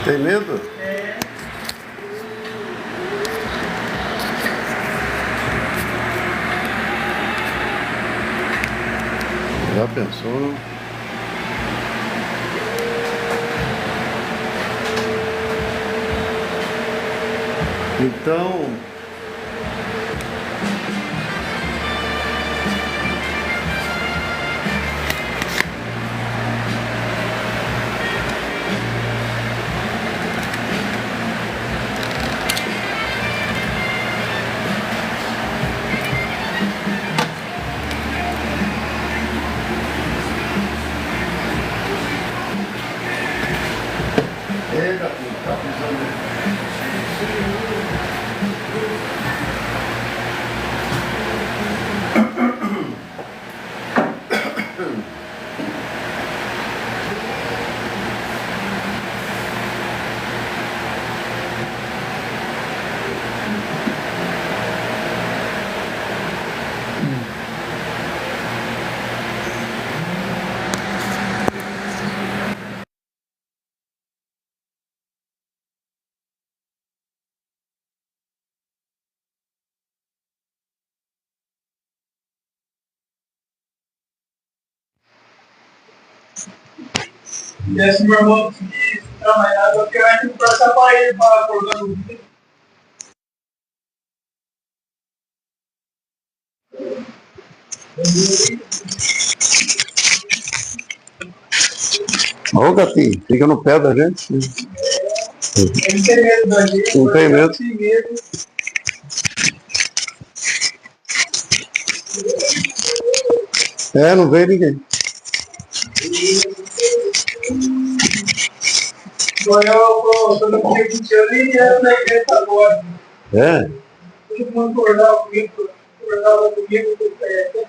Tem medo? É. Já pensou? Então, tá precisando. E esse meu irmão que trabalhava, eu quero passar para ele para acordar no dia. Ô, gatinho, fica no pé da gente. Ele tem medo da gente. Não tem medo. Tem medo. É, não veio ninguém. Quando eu tinha 20 anos, ele era da igreja agora. É? Todo mundo acordava comigo,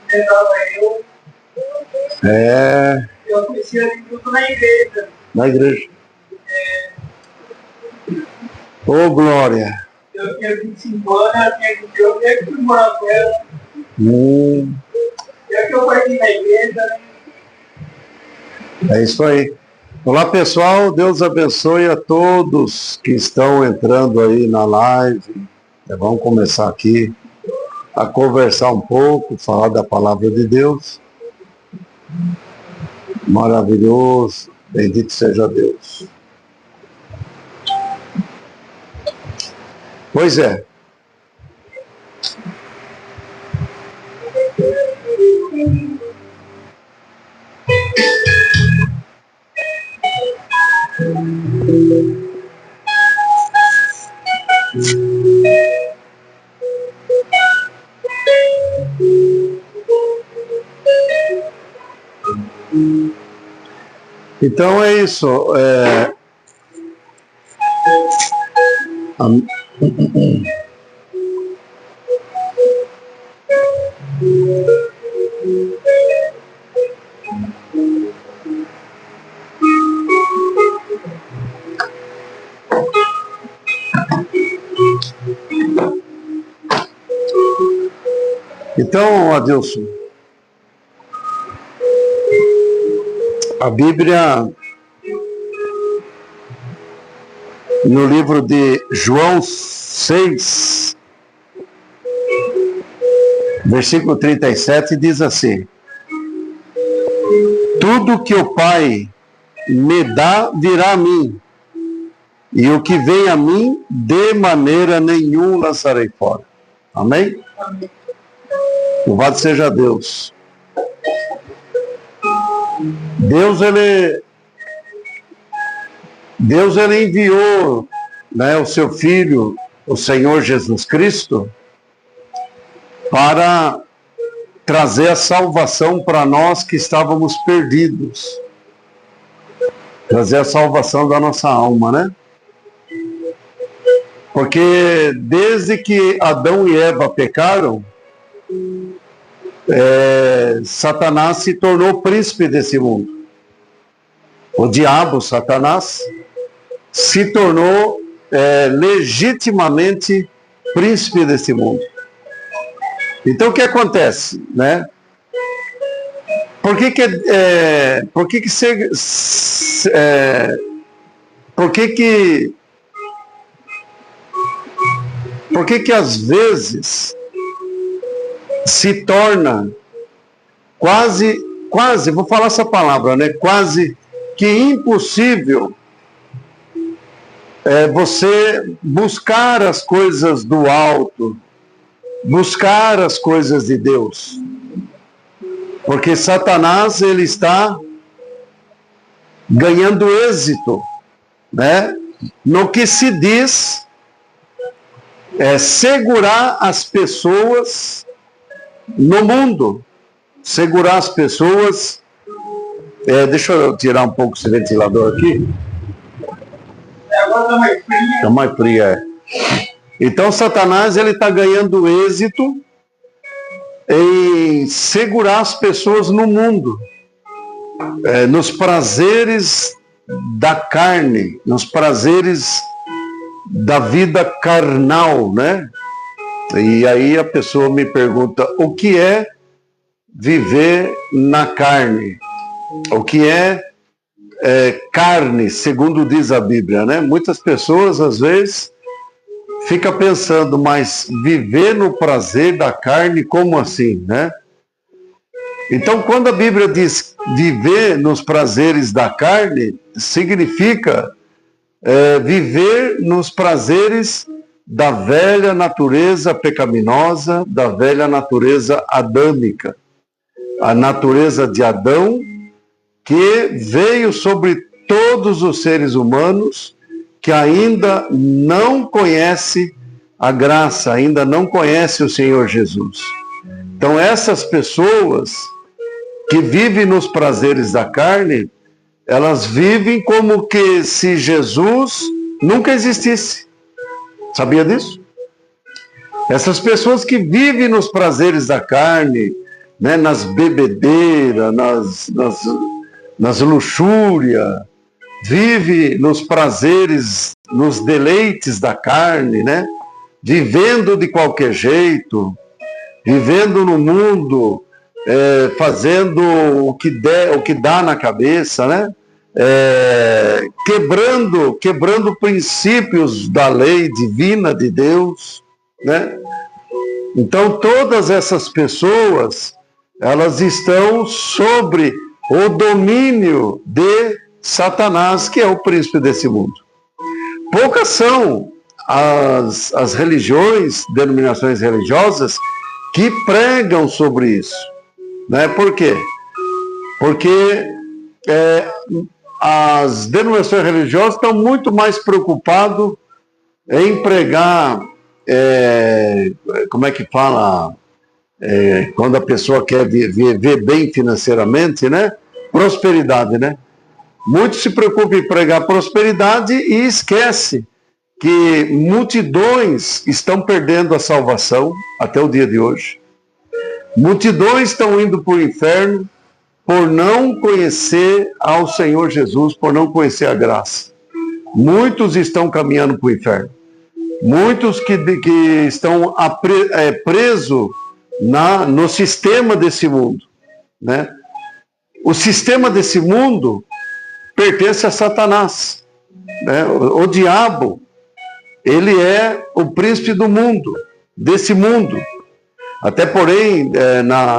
tentava eu. É, Eu conhecia ele tudo na igreja. na igreja. Ô, Glória. Eu tinha 25 anos, ela tinha 21, eu fui morar com ela. É que eu parti na igreja, né? É isso aí. Olá, pessoal. Deus abençoe a todos que estão entrando aí na live. Vamos começar aqui a conversar um pouco, falar da palavra de Deus. Maravilhoso. Bendito seja Deus. Pois é. Então é isso. Então, Adilson, a Bíblia, no livro de João 6, versículo 37, diz assim: tudo que o Pai me dá virá a mim, e o que vem a mim, de maneira nenhuma lançarei fora. Amém? Amém. Louvado seja Deus. Deus ele enviou, né, o seu Filho, o Senhor Jesus Cristo, para trazer a salvação para nós que estávamos perdidos. Trazer a salvação da nossa alma, né? Porque desde que Adão e Eva pecaram, Satanás se tornou príncipe desse mundo. O diabo, Satanás, se tornou legitimamente príncipe desse mundo. Então o que acontece, né? Por que Por que que às vezes se torna quase, vou falar essa palavra, né? Quase que impossível você buscar as coisas do alto, buscar as coisas de Deus. Porque Satanás, ele está ganhando êxito, né? No que se diz segurar as pessoas no mundo. Segurar as pessoas. Deixa eu tirar um pouco esse ventilador aqui. Agora está mais frio. Está mais frio, Então Satanás, ele está ganhando êxito em segurar as pessoas no mundo, nos prazeres da carne, nos prazeres da vida carnal, né? E aí a pessoa me pergunta, o que é viver na carne? O que é carne, segundo diz a Bíblia, né? Muitas pessoas, às vezes, ficam pensando, mas viver no prazer da carne, como assim, né? Então, quando a Bíblia diz viver nos prazeres da carne, significa viver nos prazeres da velha natureza pecaminosa, da velha natureza adâmica. A natureza de Adão, que veio sobre todos os seres humanos que ainda não conhece a graça, ainda não conhece o Senhor Jesus. Então essas pessoas que vivem nos prazeres da carne, elas vivem como que se Jesus nunca existisse. Sabia disso? Essas pessoas que vivem nos prazeres da carne, né, nas bebedeiras, nas luxúrias, vive nos prazeres, nos deleites da carne, né? Vivendo de qualquer jeito, vivendo no mundo, fazendo o que dá na cabeça, né? Quebrando princípios da lei divina de Deus, né? Então todas essas pessoas, elas estão sobre o domínio de Satanás, que é o príncipe desse mundo. Poucas são as religiões, denominações religiosas, que pregam sobre isso, né? Por quê? Porque as denominações religiosas estão muito mais preocupadas em pregar, como é que fala, quando a pessoa quer viver bem financeiramente, né? Prosperidade, né? Muitos se preocupam em pregar prosperidade e esquece que multidões estão perdendo a salvação até o dia de hoje. Multidões estão indo para o inferno por não conhecer ao Senhor Jesus, por não conhecer a graça. Muitos estão caminhando para o inferno. Muitos que estão presos no sistema desse mundo, né? O sistema desse mundo pertence a Satanás, né? O diabo, ele é o príncipe do mundo, desse mundo. Até porém,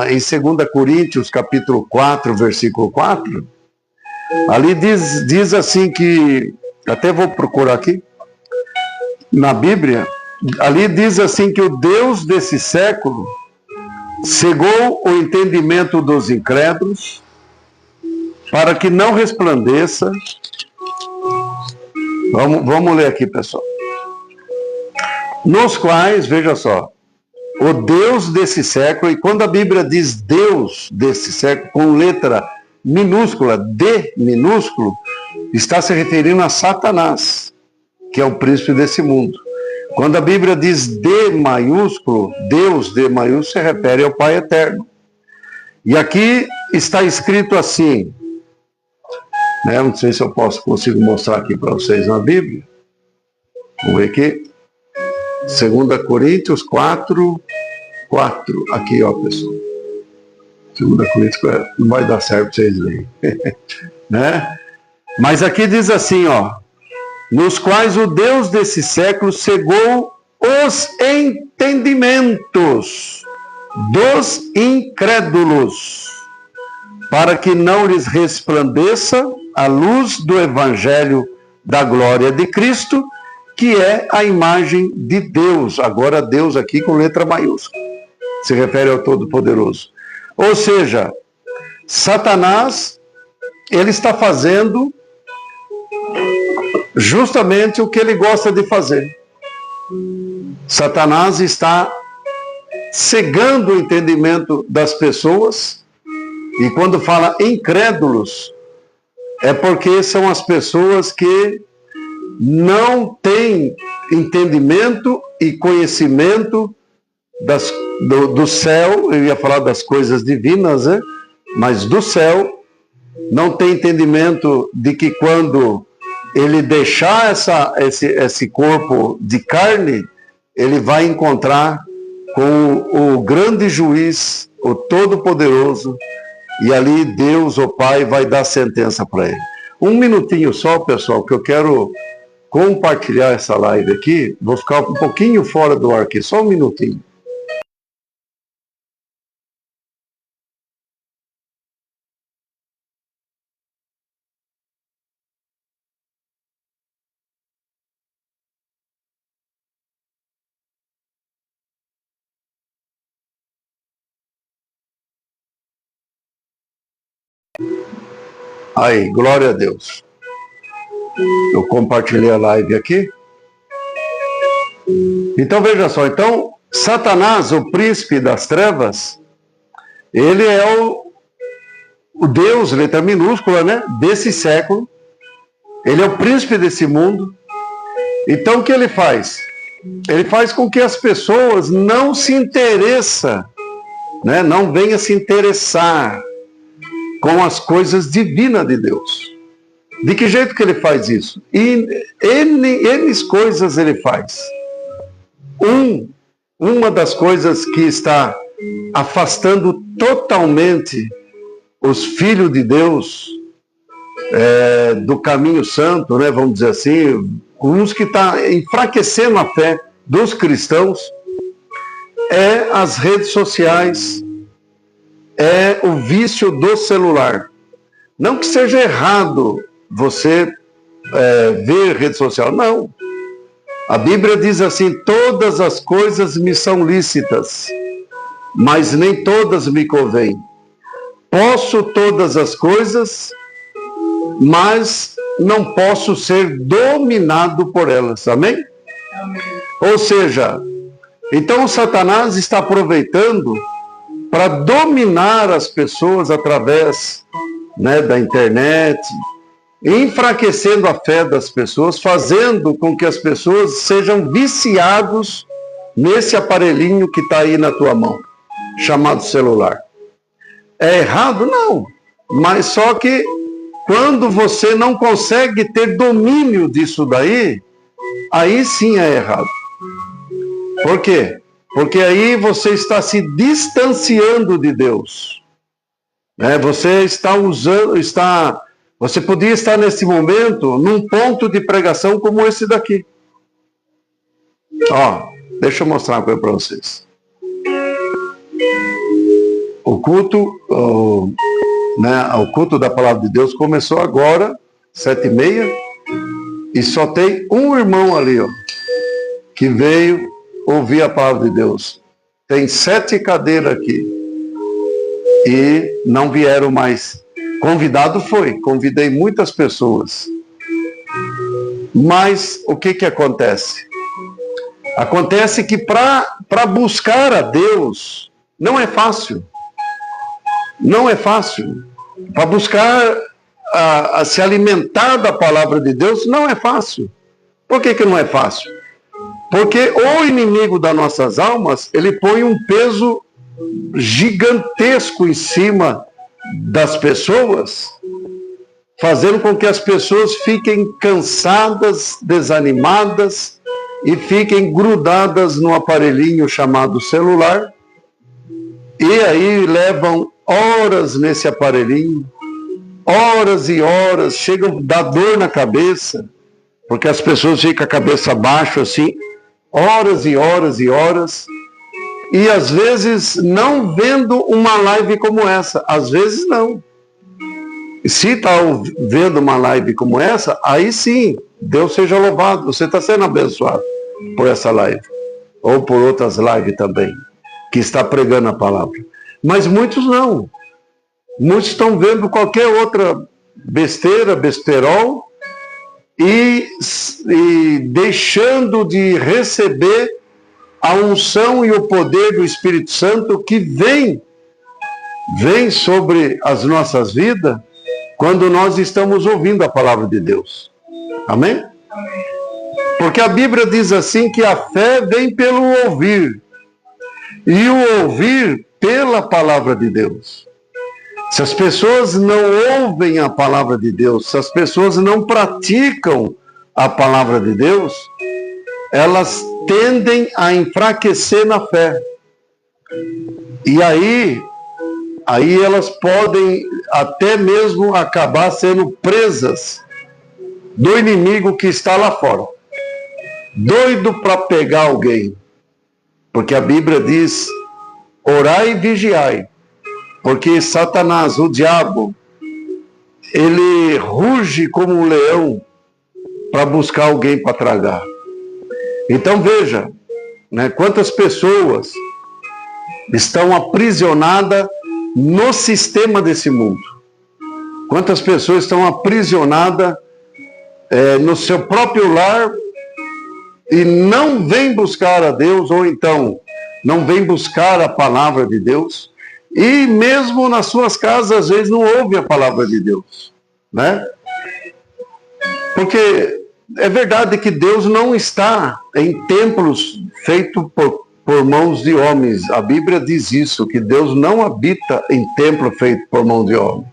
em 2 Coríntios, capítulo 4, versículo 4, ali diz assim que, até vou procurar aqui, na Bíblia, ali diz assim que o Deus desse século cegou o entendimento dos incrédulos, para que não resplandeça. Vamos ler aqui, pessoal. Nos quais, veja só, o Deus desse século, e quando a Bíblia diz Deus desse século, com letra minúscula, D minúsculo, está se referindo a Satanás, que é o príncipe desse mundo. Quando a Bíblia diz D maiúsculo, Deus D maiúsculo, se refere ao Pai Eterno. E aqui está escrito assim, né? Não sei se eu consigo mostrar aqui para vocês na Bíblia. Vamos ver aqui. 2 Coríntios 4, 4. Aqui, ó, pessoal. 2 Coríntios 4. Não vai dar certo para vocês lerem. Né? Mas aqui diz assim, ó. nos quais o Deus desse século cegou os entendimentos dos incrédulos, para que não lhes resplandeça a luz do Evangelho da glória de Cristo, que é a imagem de Deus. Agora Deus aqui com letra maiúscula. Se refere ao Todo-Poderoso. Ou seja, Satanás, ele está fazendo justamente o que ele gosta de fazer. Satanás está cegando o entendimento das pessoas, e quando fala incrédulos, é porque são as pessoas que não têm entendimento e conhecimento do céu. Eu ia falar das coisas divinas, né? Mas do céu, não tem entendimento de que quando ele deixar esse corpo de carne, ele vai encontrar com o grande juiz, o Todo-Poderoso, e ali Deus, o Pai, vai dar sentença para ele. Um minutinho só, pessoal, que eu quero compartilhar essa live aqui. Vou ficar um pouquinho fora do ar aqui, só um minutinho. Aí, glória a Deus. Eu compartilhei a live aqui. Então, veja só. Então, Satanás, o príncipe das trevas, ele é o Deus, letra minúscula, né? Desse século. Ele é o príncipe desse mundo. Então, o que ele faz? Ele faz com que as pessoas não se interessem, né? Não venham se interessar com as coisas divinas de Deus. De que jeito que ele faz isso? E N coisas ele faz. Uma das coisas que está afastando totalmente os filhos de Deus do caminho santo, né, vamos dizer assim, uns que estão enfraquecendo a fé dos cristãos, é as redes sociais, é o vício do celular. Não que seja errado você ver rede social, não. A Bíblia diz assim: todas as coisas me são lícitas, mas nem todas me convêm. Posso todas as coisas, mas não posso ser dominado por elas. Amém? Amém. Ou seja, então o Satanás está aproveitando para dominar as pessoas através, né, da internet, enfraquecendo a fé das pessoas, fazendo com que as pessoas sejam viciados nesse aparelhinho que está aí na tua mão, chamado celular. É errado? Não. Mas só que quando você não consegue ter domínio disso daí, aí sim é errado. Por quê? Porque aí você está se distanciando de Deus. Você está você podia estar nesse momento num ponto de pregação como esse daqui. Ó, deixa eu mostrar uma coisa para vocês. O culto, o culto da Palavra de Deus começou agora, 7h30, e só tem um irmão ali, ó, que veio ouvir a Palavra de Deus. Tem 7 cadeiras aqui. E não vieram mais. Convidado foi, convidei muitas pessoas. Mas o que acontece? Acontece que para buscar a Deus não é fácil. Não é fácil. Para buscar a se alimentar da palavra de Deus não é fácil. Por que não é fácil? Porque o inimigo das nossas almas, ele põe um peso gigantesco em cima das pessoas, fazendo com que as pessoas fiquem cansadas, desanimadas e fiquem grudadas no aparelhinho chamado celular, e aí levam horas nesse aparelhinho, horas e horas, chegam a dar dor na cabeça, Porque as pessoas ficam a cabeça baixa assim, horas e horas e horas, e às vezes não vendo uma live como essa, às vezes não. Se está vendo uma live como essa, aí sim, Deus seja louvado, você está sendo abençoado por essa live, ou por outras lives também, que está pregando a palavra. Mas muitos não. Muitos estão vendo qualquer outra besteira, besterol, e deixando de receber a unção e o poder do Espírito Santo que vem sobre as nossas vidas quando nós estamos ouvindo a palavra de Deus. Amém? Amém. Porque a Bíblia diz assim que a fé vem pelo ouvir, e o ouvir pela palavra de Deus. Se as pessoas não ouvem a palavra de Deus, se as pessoas não praticam a palavra de Deus, elas tendem a enfraquecer na fé. E aí elas podem até mesmo acabar sendo presas do inimigo que está lá fora, doido para pegar alguém. Porque a Bíblia diz: orai e vigiai, porque Satanás, o diabo, ele ruge como um leão para buscar alguém para tragar. Então veja, né, quantas pessoas estão aprisionadas no sistema desse mundo. Quantas pessoas estão aprisionadas no seu próprio lar e não vêm buscar a Deus, ou então não vêm buscar a palavra de Deus, e mesmo nas suas casas às vezes não ouvem a palavra de Deus, né? Porque é verdade que Deus não está em templos feitos por mãos de homens. A Bíblia diz isso, que Deus não habita em templo feito por mão de homem.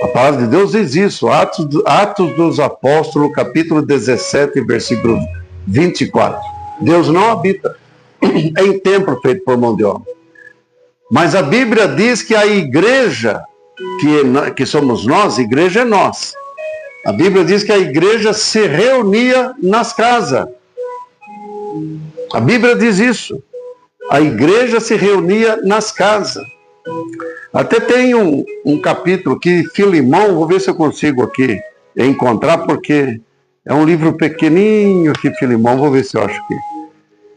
A palavra de Deus diz isso, Atos dos Apóstolos, capítulo 17, versículo 24. Deus não habita em templo feito por mão de homem. Mas a Bíblia diz que a igreja, que somos nós, a igreja é nós. A Bíblia diz que a igreja se reunia nas casas. A Bíblia diz isso. A igreja se reunia nas casas. Até tem um capítulo que Filemão, vou ver se eu consigo aqui encontrar, porque é um livro pequenininho aqui, Filemão, vou ver se eu acho aqui.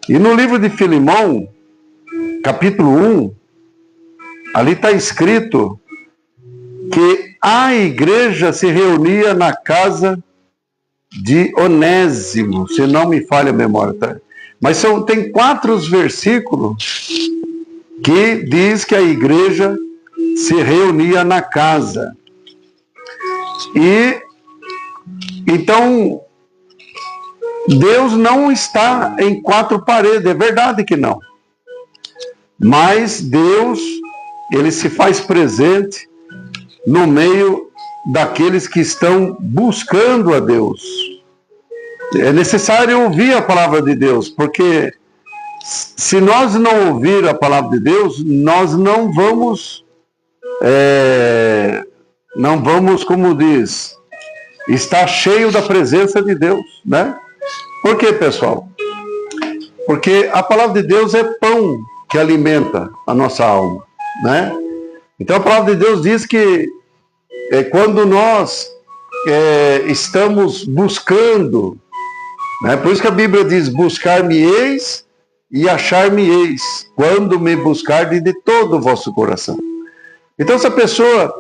E no livro de Filemão, capítulo 1, ali está escrito que a igreja se reunia na casa de Onésimo, se não me falha a memória, tá? Mas tem 4 versículos que diz que a igreja se reunia na casa. E então Deus não está em 4 paredes, é verdade que não. Mas Deus, ele se faz presente no meio daqueles que estão buscando a Deus. É necessário ouvir a palavra de Deus, porque se nós não ouvir a palavra de Deus, nós não vamos, como diz, estar cheio da presença de Deus, né? Por quê, pessoal? Porque a palavra de Deus é pão que alimenta a nossa alma, né? Então a palavra de Deus diz que quando nós estamos buscando, né? Por isso que a Bíblia diz: buscar-me-eis e achar-me-eis, quando me buscardes de todo o vosso coração. Então, se a pessoa,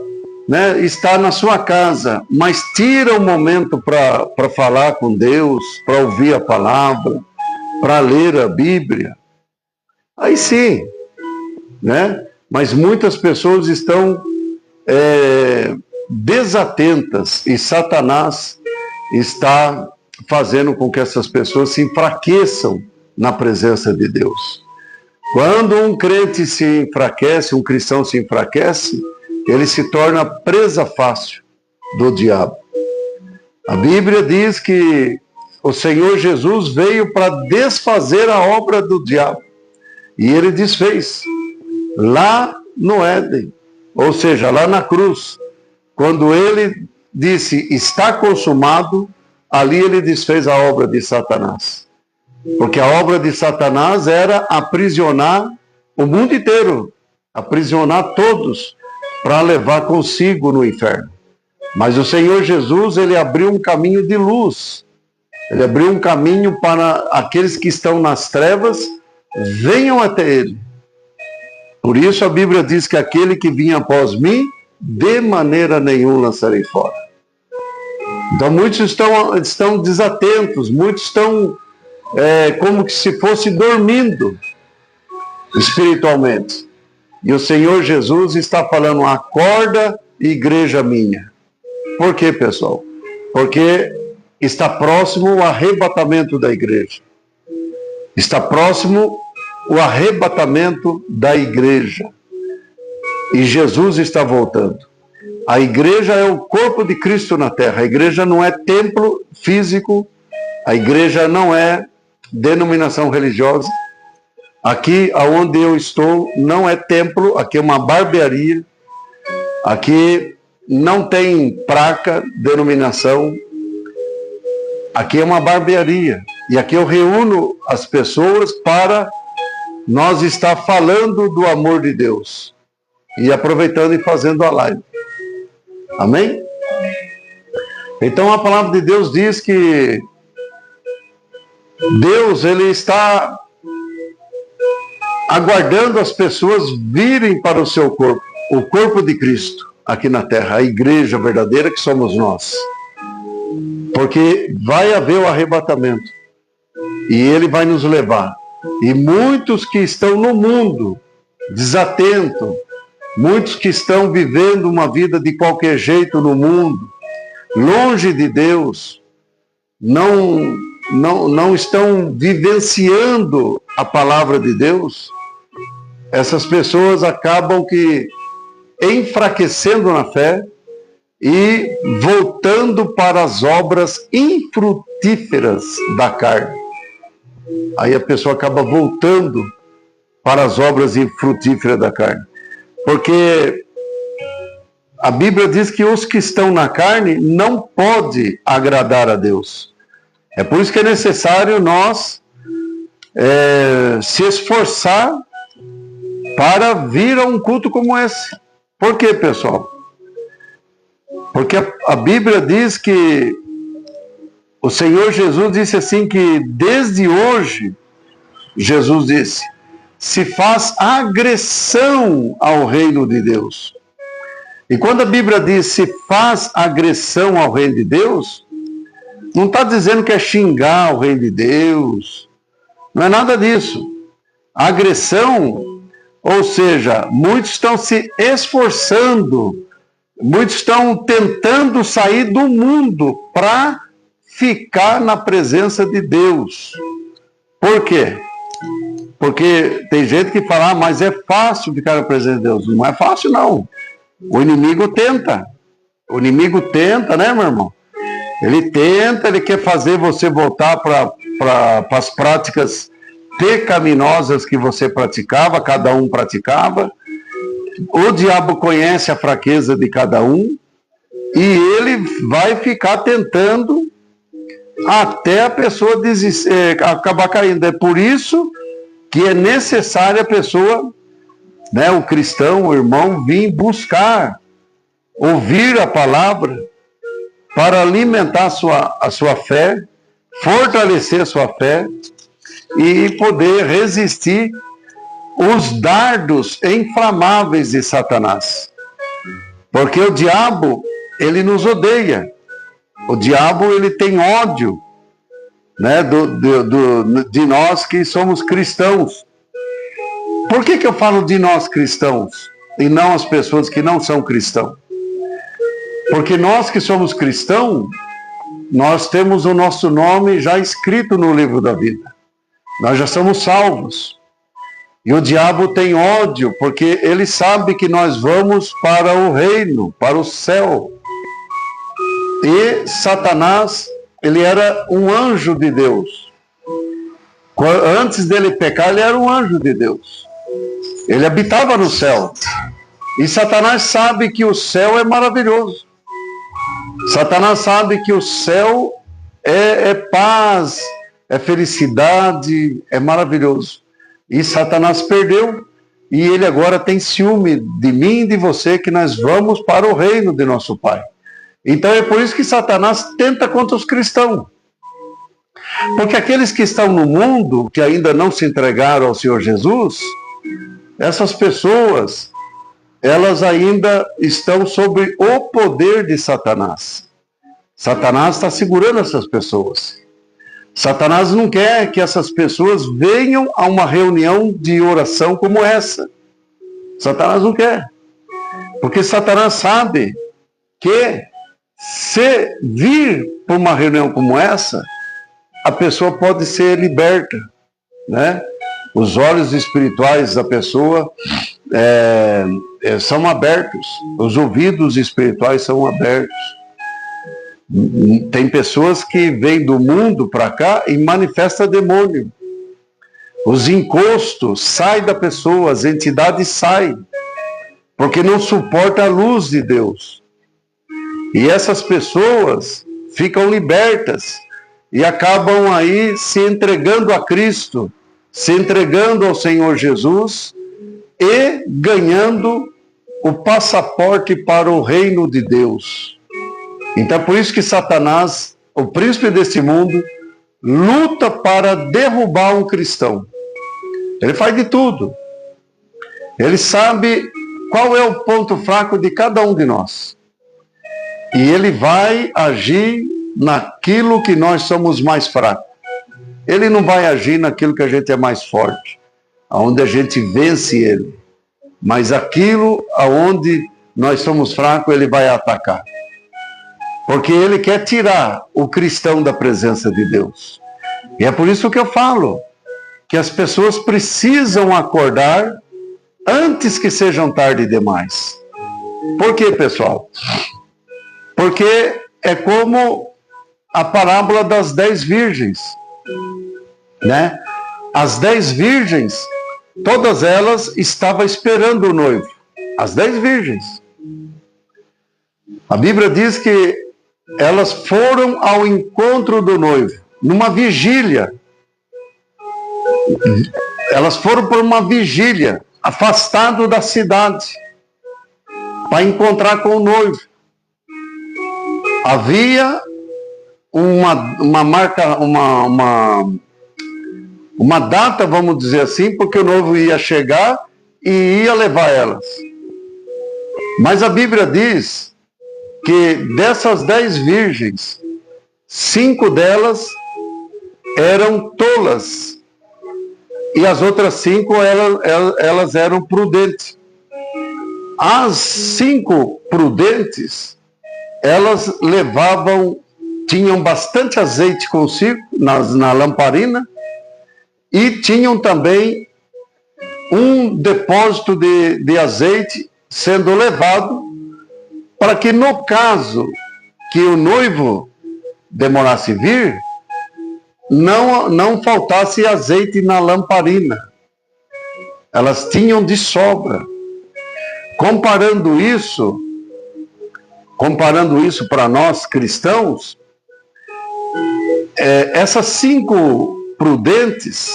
né, está na sua casa, mas tira um momento para falar com Deus, para ouvir a palavra, para ler a Bíblia, aí sim, né? Mas muitas pessoas estão desatentas, e Satanás está fazendo com que essas pessoas se enfraqueçam na presença de Deus. Quando um crente se enfraquece, um cristão se enfraquece, ele se torna presa fácil do diabo. A Bíblia diz que o Senhor Jesus veio para desfazer a obra do diabo. E ele desfez lá no Éden, ou seja, lá na cruz. Quando ele disse: está consumado, ali ele desfez a obra de Satanás. Porque a obra de Satanás era aprisionar o mundo inteiro, aprisionar todos, para levar consigo no inferno. Mas o Senhor Jesus, ele abriu um caminho de luz. Ele abriu um caminho para aqueles que estão nas trevas, venham até ele. Por isso a Bíblia diz que aquele que vinha após mim, de maneira nenhuma lançarei fora. Então muitos estão desatentos, muitos estão como que se fosse dormindo espiritualmente. E o Senhor Jesus está falando, acorda, igreja minha. Por quê, pessoal? Porque está próximo o arrebatamento da igreja. Está próximo o arrebatamento da igreja. E Jesus está voltando. A igreja é o corpo de Cristo na terra. A igreja não é templo físico. A igreja não é denominação religiosa. Aqui onde eu estou não é templo, aqui é uma barbearia. Aqui não tem placa, denominação. Aqui é uma barbearia. E aqui eu reúno as pessoas para nós estar falando do amor de Deus. E aproveitando e fazendo a live. Amém? Então a palavra de Deus diz que Deus, ele está aguardando as pessoas virem para o seu corpo, o corpo de Cristo, aqui na terra, a igreja verdadeira que somos nós. Porque vai haver o arrebatamento, e ele vai nos levar. E muitos que estão no mundo, desatentos, muitos que estão vivendo uma vida de qualquer jeito no mundo, longe de Deus, não estão vivenciando a palavra de Deus, essas pessoas acabam que enfraquecendo na fé e voltando para as obras infrutíferas da carne. Aí a pessoa acaba voltando para as obras infrutíferas da carne. Porque a Bíblia diz que os que estão na carne não podem agradar a Deus. É por isso que é necessário nós se esforçar para vir a um culto como esse. Por quê, pessoal? Porque a Bíblia diz que o Senhor Jesus disse assim que desde hoje, Jesus disse, se faz agressão ao reino de Deus. E quando a Bíblia diz se faz agressão ao reino de Deus, não está dizendo que é xingar o reino de Deus. Não é nada disso. Agressão, ou seja, muitos estão se esforçando, muitos estão tentando sair do mundo para ficar na presença de Deus. Por quê? Porque tem gente que fala, mas é fácil ficar na presença de Deus. Não é fácil, não. O inimigo tenta. O inimigo tenta, né, meu irmão? Ele tenta, ele quer fazer você voltar para as práticas pecaminosas que você praticava, cada um praticava. O diabo conhece a fraqueza de cada um e ele vai ficar tentando até a pessoa acabar caindo. É por isso que é necessário a pessoa, né, o cristão, o irmão, vir buscar, ouvir a palavra para alimentar a sua fé, fortalecer a sua fé e poder resistir os dardos inflamáveis de Satanás. Porque o diabo, ele nos odeia. O diabo, ele tem ódio, né, de nós que somos cristãos. Por que eu falo de nós cristãos e não as pessoas que não são cristãos? Porque nós que somos cristãos, nós temos o nosso nome já escrito no livro da vida. Nós já somos salvos. E o diabo tem ódio, porque ele sabe que nós vamos para o reino, para o céu. E Satanás, ele era um anjo de Deus. Antes dele pecar, ele era um anjo de Deus. Ele habitava no céu. E Satanás sabe que o céu é maravilhoso. Satanás sabe que o céu é paz, é felicidade, é maravilhoso. E Satanás perdeu, e ele agora tem ciúme de mim e de você, que nós vamos para o reino de nosso Pai. Então é por isso que Satanás tenta contra os cristãos. Porque aqueles que estão no mundo, que ainda não se entregaram ao Senhor Jesus, essas pessoas, elas ainda estão sob o poder de Satanás. Satanás está segurando essas pessoas. Satanás não quer que essas pessoas venham a uma reunião de oração como essa. Satanás não quer. Porque Satanás sabe que se vir para uma reunião como essa, a pessoa pode ser liberta, né? Os olhos espirituais da pessoa são abertos, os ouvidos espirituais são abertos. Tem pessoas que vêm do mundo para cá e manifestam demônio. Os encostos saem da pessoa, as entidades saem, porque não suporta a luz de Deus. E essas pessoas ficam libertas e acabam aí se entregando a Cristo, se entregando ao Senhor Jesus e ganhando o passaporte para o reino de Deus. Então é por isso que Satanás, o príncipe desse mundo, luta para derrubar um cristão. Ele faz de tudo. Ele sabe qual é o ponto fraco de cada um de nós. E ele vai agir naquilo que nós somos mais fracos. Ele não vai agir naquilo que a gente é mais forte, aonde a gente vence ele. Mas aquilo aonde nós somos fracos, ele vai atacar. Porque ele quer tirar o cristão da presença de Deus. E é por isso que eu falo que as pessoas precisam acordar antes que sejam tarde demais. Por quê, pessoal? Porque é como a parábola das 10 virgens, né? As 10 virgens, todas elas estavam esperando o noivo. As 10 virgens. A Bíblia diz que elas foram ao encontro do noivo, numa vigília. Elas foram por uma vigília, afastado da cidade, para encontrar com o noivo. Havia uma marca, uma data, vamos dizer assim, porque o noivo ia chegar e ia levar elas. Mas a Bíblia diz que dessas 10 virgens, 5 delas eram tolas e as outras 5 elas eram prudentes. As 5 prudentes, elas tinham bastante azeite consigo na lamparina e tinham também um depósito de azeite sendo levado para que no caso que o noivo demorasse vir, não faltasse azeite na lamparina. Elas tinham de sobra. Comparando isso para nós cristãos, essas 5 prudentes,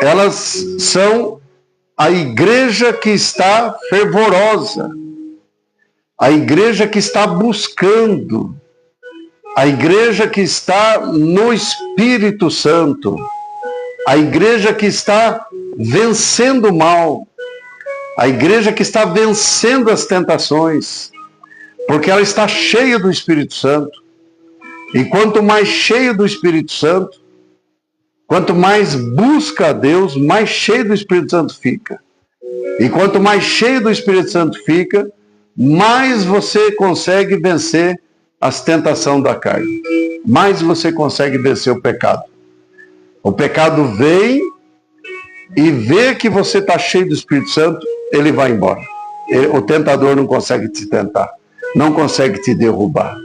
elas são a igreja que está fervorosa, a igreja que está buscando, a igreja que está no Espírito Santo, a igreja que está vencendo o mal, a igreja que está vencendo as tentações, porque ela está cheia do Espírito Santo. E quanto mais cheia do Espírito Santo, quanto mais busca a Deus, mais cheio do Espírito Santo fica. E quanto mais cheio do Espírito Santo fica, mais você consegue vencer as tentações da carne. Mais você consegue vencer o pecado. O pecado vem e vê que você está cheio do Espírito Santo, ele vai embora. O tentador não consegue te tentar, não consegue te derrubar.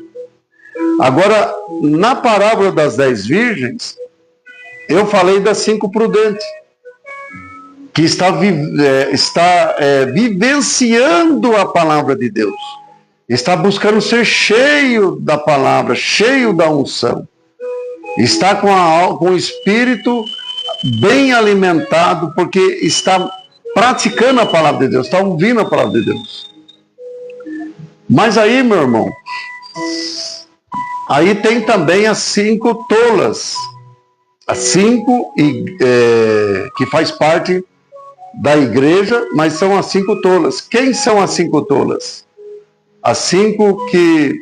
Agora, na parábola das 10 virgens, eu falei das 5 prudentes, que está vivenciando a palavra de Deus, está buscando ser cheio da palavra, cheio da unção. Está com o espírito bem alimentado, porque está praticando a palavra de Deus, está ouvindo a palavra de Deus. Mas aí, meu irmão, aí tem também as 5 tolas. As 5 que faz parte da igreja, mas são as 5 tolas. Quem são as 5 tolas? As 5 que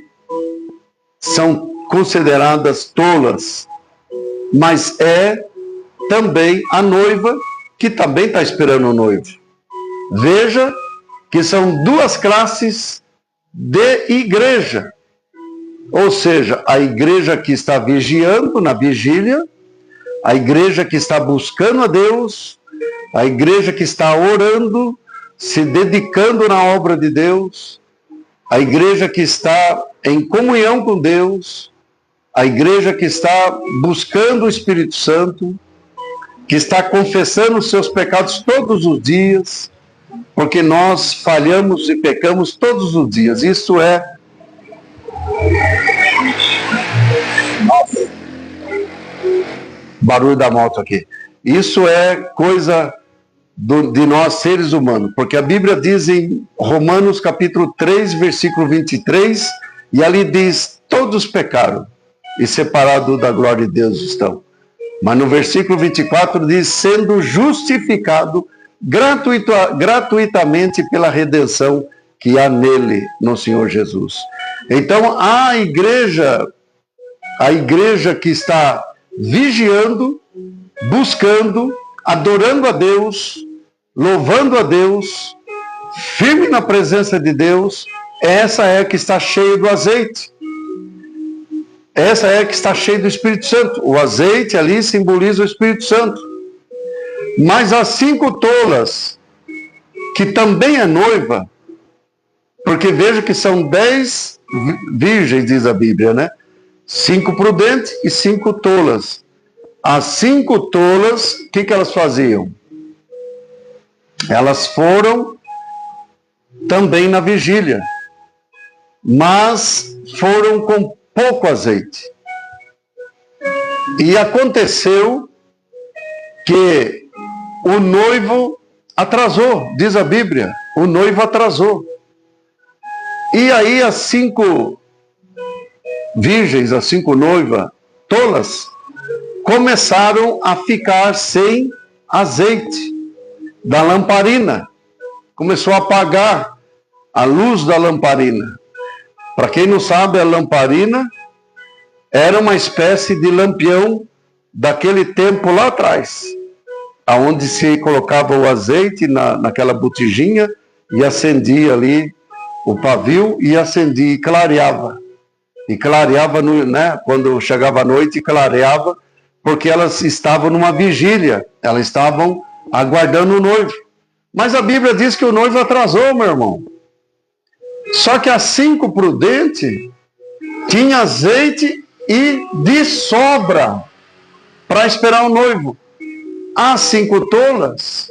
são consideradas tolas, mas é também a noiva, que também está esperando o noivo. Veja que são 2 classes de igreja. Ou seja, a igreja que está vigiando na vigília, a igreja que está buscando a Deus, a igreja que está orando, se dedicando na obra de Deus, a igreja que está em comunhão com Deus, a igreja que está buscando o Espírito Santo, que está confessando os seus pecados todos os dias, porque nós falhamos e pecamos todos os dias. Isso é... Barulho da moto aqui. Isso é coisa de nós seres humanos, porque a Bíblia diz em Romanos capítulo 3, versículo 23, e ali diz: todos pecaram e separados da glória de Deus estão. Mas no versículo 24 diz: sendo justificado gratuitamente pela redenção que há nele, no Senhor Jesus. Então a igreja que está vigiando, buscando, adorando a Deus, louvando a Deus, firme na presença de Deus, essa é que está cheia do azeite. Essa é que está cheia do Espírito Santo. O azeite ali simboliza o Espírito Santo. Mas as 5 tolas, que também é noiva, porque veja que são 10 virgens, diz a Bíblia, né? 5 prudentes e 5 tolas. As 5 tolas, o que elas faziam? Elas foram também na vigília, mas foram com pouco azeite. E aconteceu que o noivo atrasou, diz a Bíblia, o noivo atrasou. E aí as 5 virgens, as 5 noivas tolas, começaram a ficar sem azeite da lamparina. Começou a apagar a luz da lamparina. Para quem não sabe, a lamparina era uma espécie de lampião daquele tempo lá atrás, aonde se colocava o azeite naquela botijinha e acendia ali o pavio e acendia e clareava. E clareava, quando chegava a noite, clareava, porque elas estavam numa vigília, elas estavam aguardando o noivo. Mas a Bíblia diz que o noivo atrasou, meu irmão. Só que as 5 prudentes tinham azeite e de sobra para esperar o noivo. As 5 tolas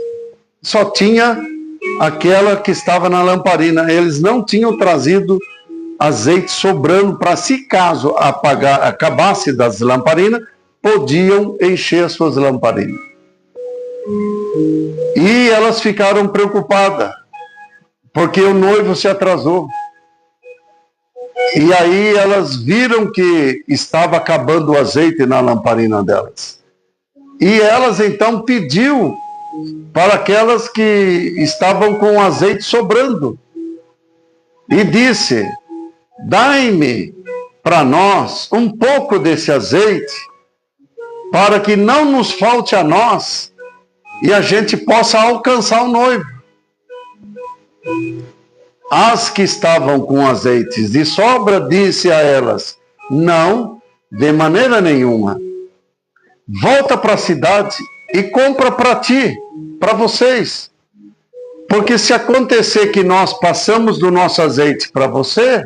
só tinha aquela que estava na lamparina. Eles não tinham trazido azeite sobrando para, se caso acabasse das lamparinas, podiam encher as suas lamparinas. E elas ficaram preocupadas, porque o noivo se atrasou. E aí elas viram que estava acabando o azeite na lamparina delas. E elas então pediu para aquelas que estavam com azeite sobrando. E disse: dai-me para nós um pouco desse azeite, para que não nos falte a nós e a gente possa alcançar o noivo. As que estavam com azeites de sobra, disse a elas: não, de maneira nenhuma. Volta para a cidade e compra para ti, para vocês. Porque se acontecer que nós passamos do nosso azeite para você,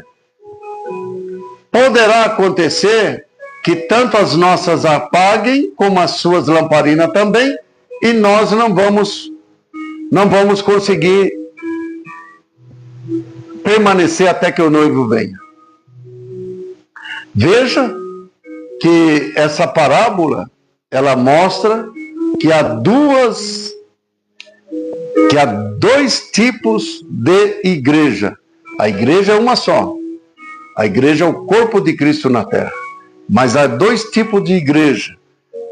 poderá acontecer que tanto as nossas apaguem, como as suas lamparinas também, e nós não vamos conseguir permanecer até que o noivo venha. Veja que essa parábola, ela mostra que há dois tipos de igreja. A igreja é uma só. A igreja é o corpo de Cristo na terra. Mas há dois tipos de igreja.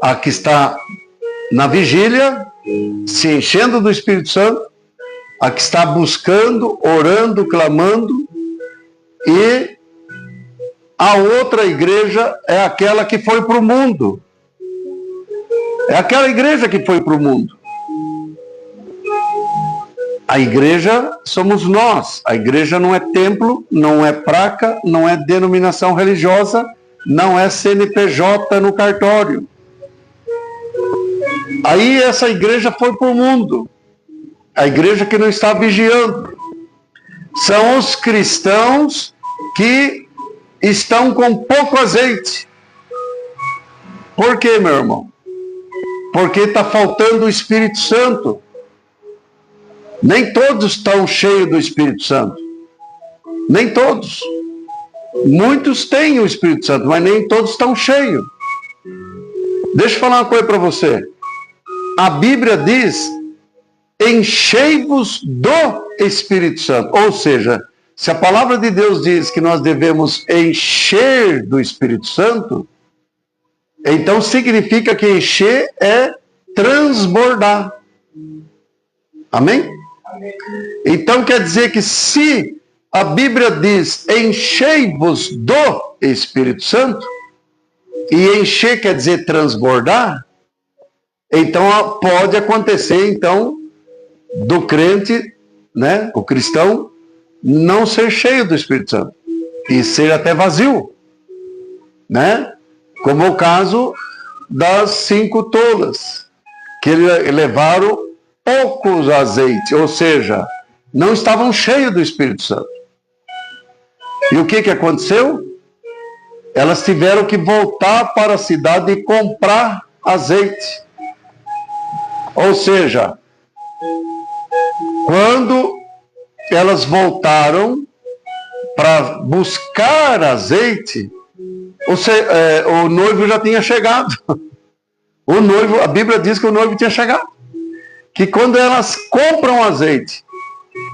A que está na vigília, se enchendo do Espírito Santo, a que está buscando, orando, clamando, e a outra igreja é aquela que foi para o mundo. É aquela igreja que foi para o mundo. A igreja somos nós. A igreja não é templo, não é placa, não é denominação religiosa, não é CNPJ no cartório. Aí essa igreja foi para o mundo. A igreja que não está vigiando. São os cristãos que estão com pouco azeite. Por quê, meu irmão? Porque está faltando o Espírito Santo. Nem todos estão cheios do Espírito Santo. Nem todos. Muitos têm o Espírito Santo, mas nem todos estão cheios. Deixa eu falar uma coisa para você. A Bíblia diz: enchei-vos do Espírito Santo. Ou seja, se a palavra de Deus diz que nós devemos encher do Espírito Santo, então significa que encher é transbordar. Amém? Então quer dizer que se a Bíblia diz enchei-vos do Espírito Santo, e encher quer dizer transbordar, então pode acontecer então do crente, né, o cristão, não ser cheio do Espírito Santo e ser até vazio, né? Como o caso das 5 tolas, que levaram poucos azeites, ou seja, não estavam cheios do Espírito Santo. E o que aconteceu? Elas tiveram que voltar para a cidade e comprar azeite. Ou seja, quando elas voltaram para buscar azeite, o noivo já tinha chegado. O noivo, a Bíblia diz que o noivo tinha chegado. Que quando elas compram azeite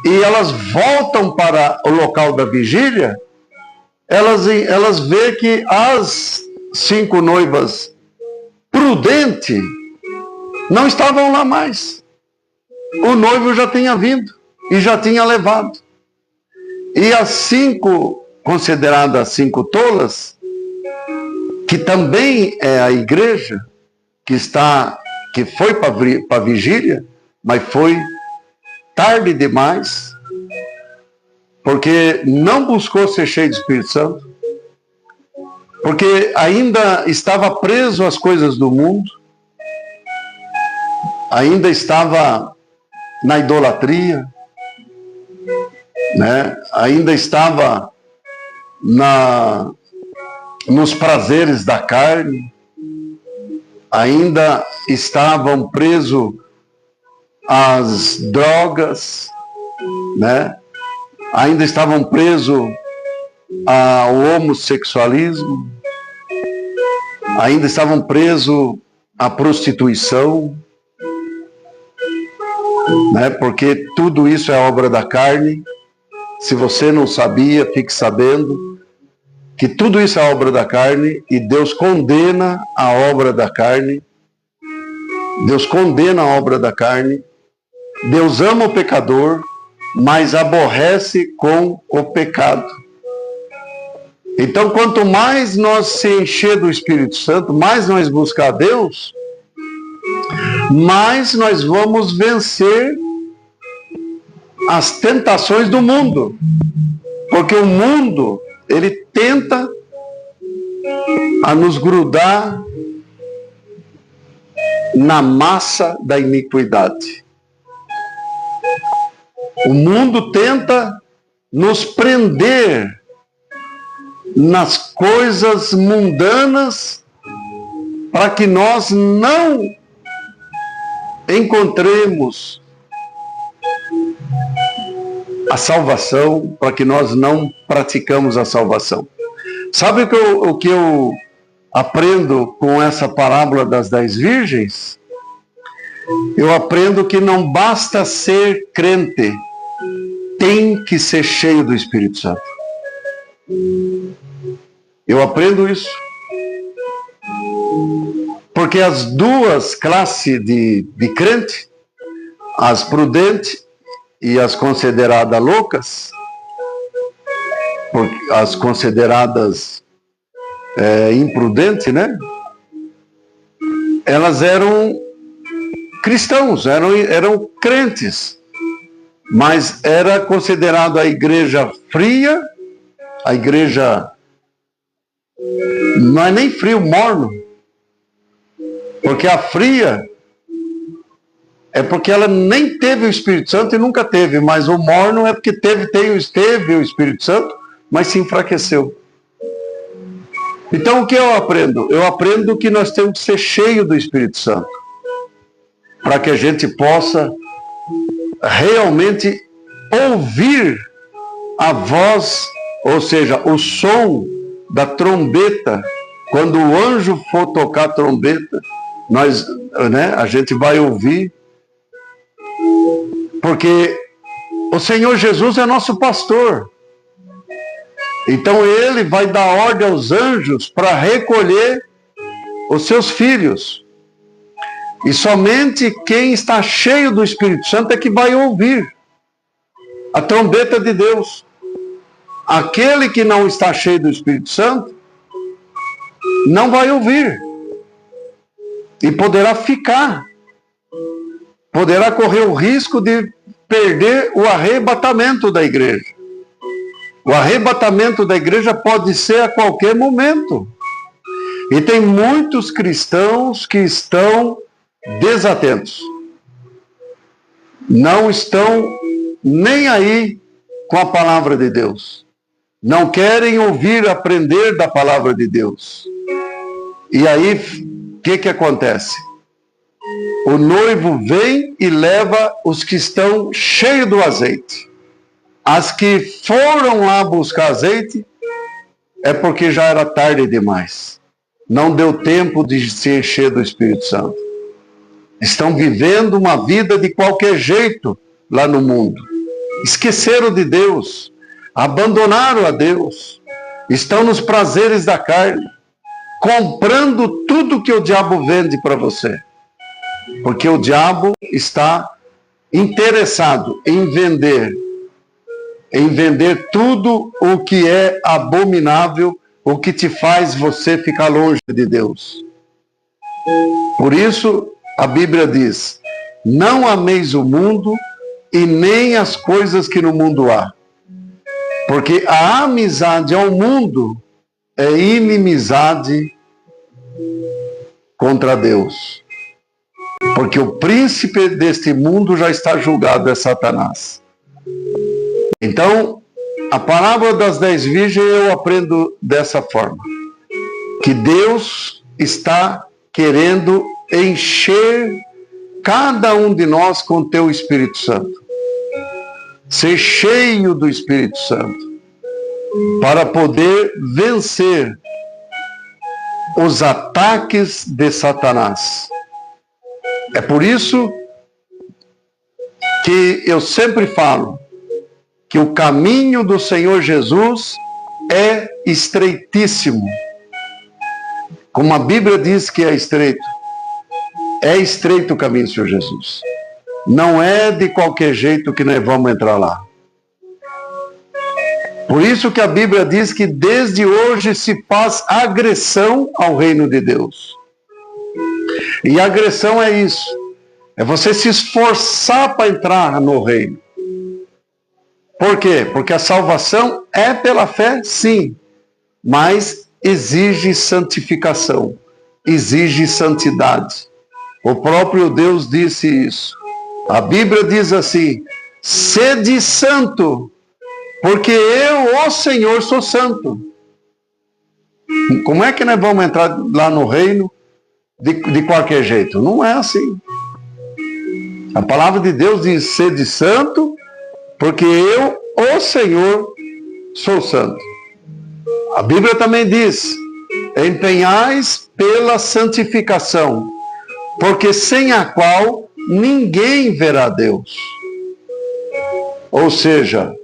e elas voltam para o local da vigília, elas veem que as 5 noivas prudentes não estavam lá mais. O noivo já tinha vindo e já tinha levado. E as 5, consideradas 5 tolas, que também é a igreja, que foi para a vigília, mas foi tarde demais, porque não buscou ser cheio do Espírito Santo, porque ainda estava preso às coisas do mundo, ainda estava na idolatria, né? Ainda estava nos prazeres da carne, ainda estavam presos às drogas, né? Ainda estavam presos ao homossexualismo, ainda estavam presos à prostituição, né? Porque tudo isso é obra da carne. Se você não sabia, fique sabendo que tudo isso é obra da carne e Deus condena a obra da carne. Deus condena a obra da carne. Deus ama o pecador, mas aborrece com o pecado. Então, quanto mais nós se encher do Espírito Santo, mais nós buscar a Deus, mais nós vamos vencer as tentações do mundo. Porque o mundo, ele tenta a nos grudar na massa da iniquidade. O mundo tenta nos prender nas coisas mundanas para que nós não encontremos a salvação, para que nós não praticamos a salvação. Sabe o que eu aprendo com essa parábola das 10 virgens? Eu aprendo que não basta ser crente, tem que ser cheio do Espírito Santo. Eu aprendo isso. Porque as duas classes de crente, as prudentes e as consideradas loucas, as consideradas imprudentes, né? Elas eram cristãos, eram crentes, mas era considerada a igreja fria, a igreja não é nem frio, morno, porque a fria é porque ela nem teve o Espírito Santo e nunca teve, mas o morno é porque teve o Espírito Santo, mas se enfraqueceu. Então o que eu aprendo? Eu aprendo que nós temos que ser cheios do Espírito Santo, para que a gente possa realmente ouvir a voz, ou seja, o som da trombeta. Quando o anjo for tocar a trombeta, a gente vai ouvir, porque o Senhor Jesus é nosso pastor. Então ele vai dar ordem aos anjos para recolher os seus filhos. E somente quem está cheio do Espírito Santo é que vai ouvir a trombeta de Deus. Aquele que não está cheio do Espírito Santo não vai ouvir. E poderá correr o risco de perder o arrebatamento da igreja. O arrebatamento da igreja pode ser a qualquer momento. E tem muitos cristãos que estão desatentos. Não estão nem aí com a palavra de Deus. Não querem ouvir, aprender da palavra de Deus. E aí, o que acontece? O noivo vem e leva os que estão cheios do azeite. As que foram lá buscar azeite, é porque já era tarde demais. Não deu tempo de se encher do Espírito Santo. Estão vivendo uma vida de qualquer jeito lá no mundo. Esqueceram de Deus. Abandonaram a Deus. Estão nos prazeres da carne. Comprando tudo que o diabo vende para você. Porque o diabo está interessado em vender tudo o que é abominável, o que te faz você ficar longe de Deus. Por isso, a Bíblia diz: não ameis o mundo e nem as coisas que no mundo há. Porque a amizade ao mundo é inimizade contra Deus. Porque o príncipe deste mundo já está julgado, é Satanás. Então, a parábola das 10 virgens eu aprendo dessa forma. Que Deus está querendo encher cada um de nós com o teu Espírito Santo. Ser cheio do Espírito Santo. Para poder vencer os ataques de Satanás. É por isso que eu sempre falo que o caminho do Senhor Jesus é estreitíssimo. Como a Bíblia diz que é estreito. É estreito o caminho do Senhor Jesus. Não é de qualquer jeito que nós vamos entrar lá. Por isso que a Bíblia diz que desde hoje se faz agressão ao reino de Deus. E agressão é isso. É você se esforçar para entrar no reino. Por quê? Porque a salvação é pela fé, sim. Mas exige santificação. Exige santidade. O próprio Deus disse isso. A Bíblia diz assim: sede santo, porque eu, ó Senhor, sou santo. Como é que nós vamos entrar lá no reino de qualquer jeito? Não é assim. A palavra de Deus diz: sede santo, porque eu, o Senhor, sou santo. A Bíblia também diz, empenhais pela santificação, porque sem a qual ninguém verá Deus. Ou seja,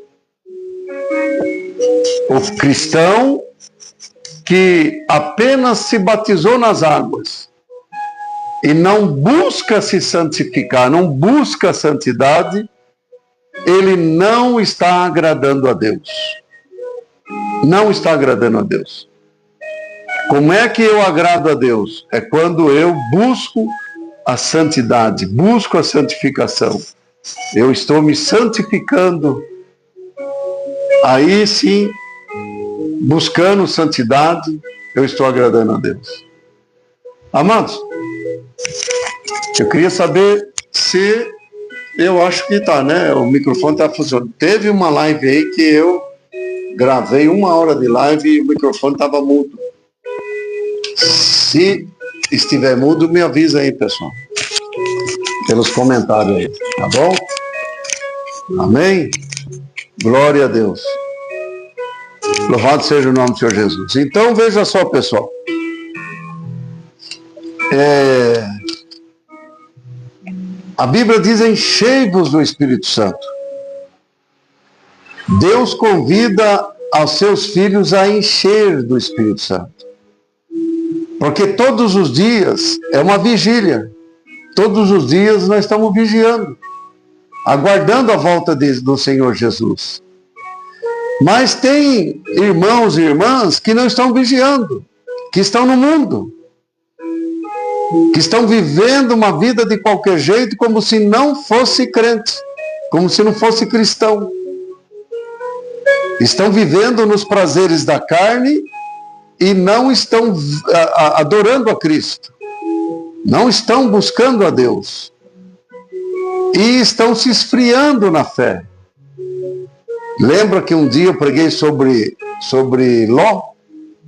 o cristão que apenas se batizou nas águas e não busca se santificar, não busca a santidade, ele não está agradando a Deus. Não está agradando a Deus. Como é que eu agrado a Deus? É quando eu busco a santidade, busco a santificação. Eu estou me santificando. Aí sim, buscando santidade, eu estou agradando a Deus. Amados, eu queria saber se... Eu acho que tá, né? O microfone tá funcionando. Teve uma live aí que eu gravei 1 hora de live e o microfone estava mudo. Se estiver mudo, me avisa aí, pessoal. Pelos comentários aí, tá bom? Amém? Glória a Deus. Louvado seja o nome do Senhor Jesus. Então, veja só, pessoal. A Bíblia diz, enchei-vos do Espírito Santo. Deus convida aos seus filhos a encher do Espírito Santo. Porque todos os dias é uma vigília. Todos os dias nós estamos vigiando, aguardando a volta do Senhor Jesus. Mas tem irmãos e irmãs que não estão vigiando, que estão no mundo, que estão vivendo uma vida de qualquer jeito, como se não fosse crente, como se não fosse cristão. Estão vivendo nos prazeres da carne e não estão adorando a Cristo. Não estão buscando a Deus. E estão se esfriando na fé. Lembra que um dia eu preguei sobre Ló?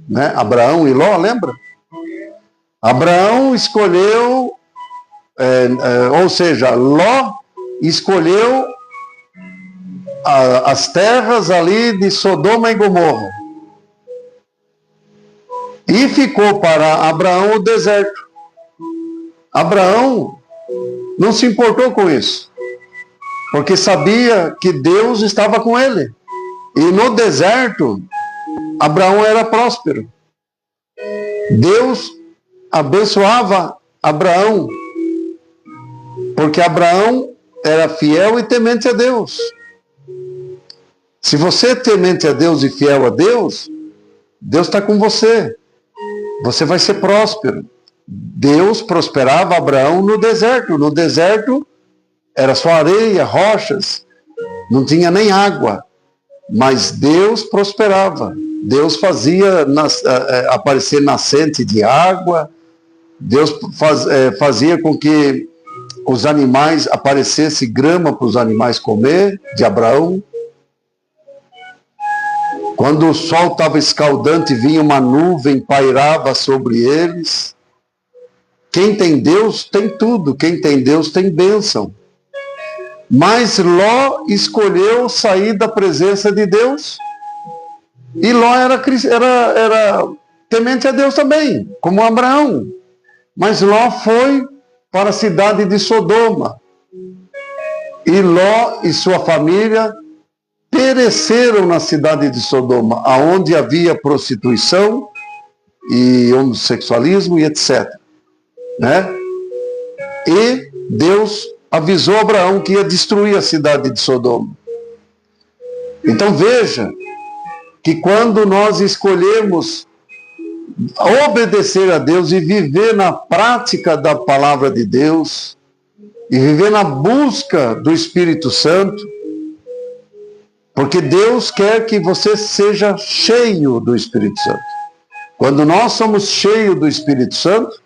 Né? Abraão e Ló, lembra? Abraão escolheu, ou seja, Ló escolheu as terras ali de Sodoma e Gomorra. E ficou para Abraão o deserto. Abraão não se importou com isso, porque sabia que Deus estava com ele. E no deserto, Abraão era próspero. Deus abençoava Abraão, porque Abraão era fiel e temente a Deus. Se você é temente a Deus e fiel a Deus, Deus está com você. Você vai ser próspero. Deus prosperava Abraão no deserto. No deserto era só areia, rochas, não tinha nem água. Mas Deus prosperava. Deus fazia aparecer nascente de água. Deus fazia com que os animais, aparecesse grama para os animais comer, de Abraão. Quando o sol estava escaldante, vinha uma nuvem, pairava sobre eles. Quem tem Deus tem tudo, quem tem Deus tem bênção. Mas Ló escolheu sair da presença de Deus. E Ló era temente a Deus também, como Abraão. Mas Ló foi para a cidade de Sodoma. E Ló e sua família pereceram na cidade de Sodoma, aonde havia prostituição e homossexualismo e etc. Né? E Deus avisou Abraão que ia destruir a cidade de Sodoma. Então veja que quando nós escolhemos obedecer a Deus e viver na prática da palavra de Deus, e viver na busca do Espírito Santo, porque Deus quer que você seja cheio do Espírito Santo. Quando nós somos cheios do Espírito Santo,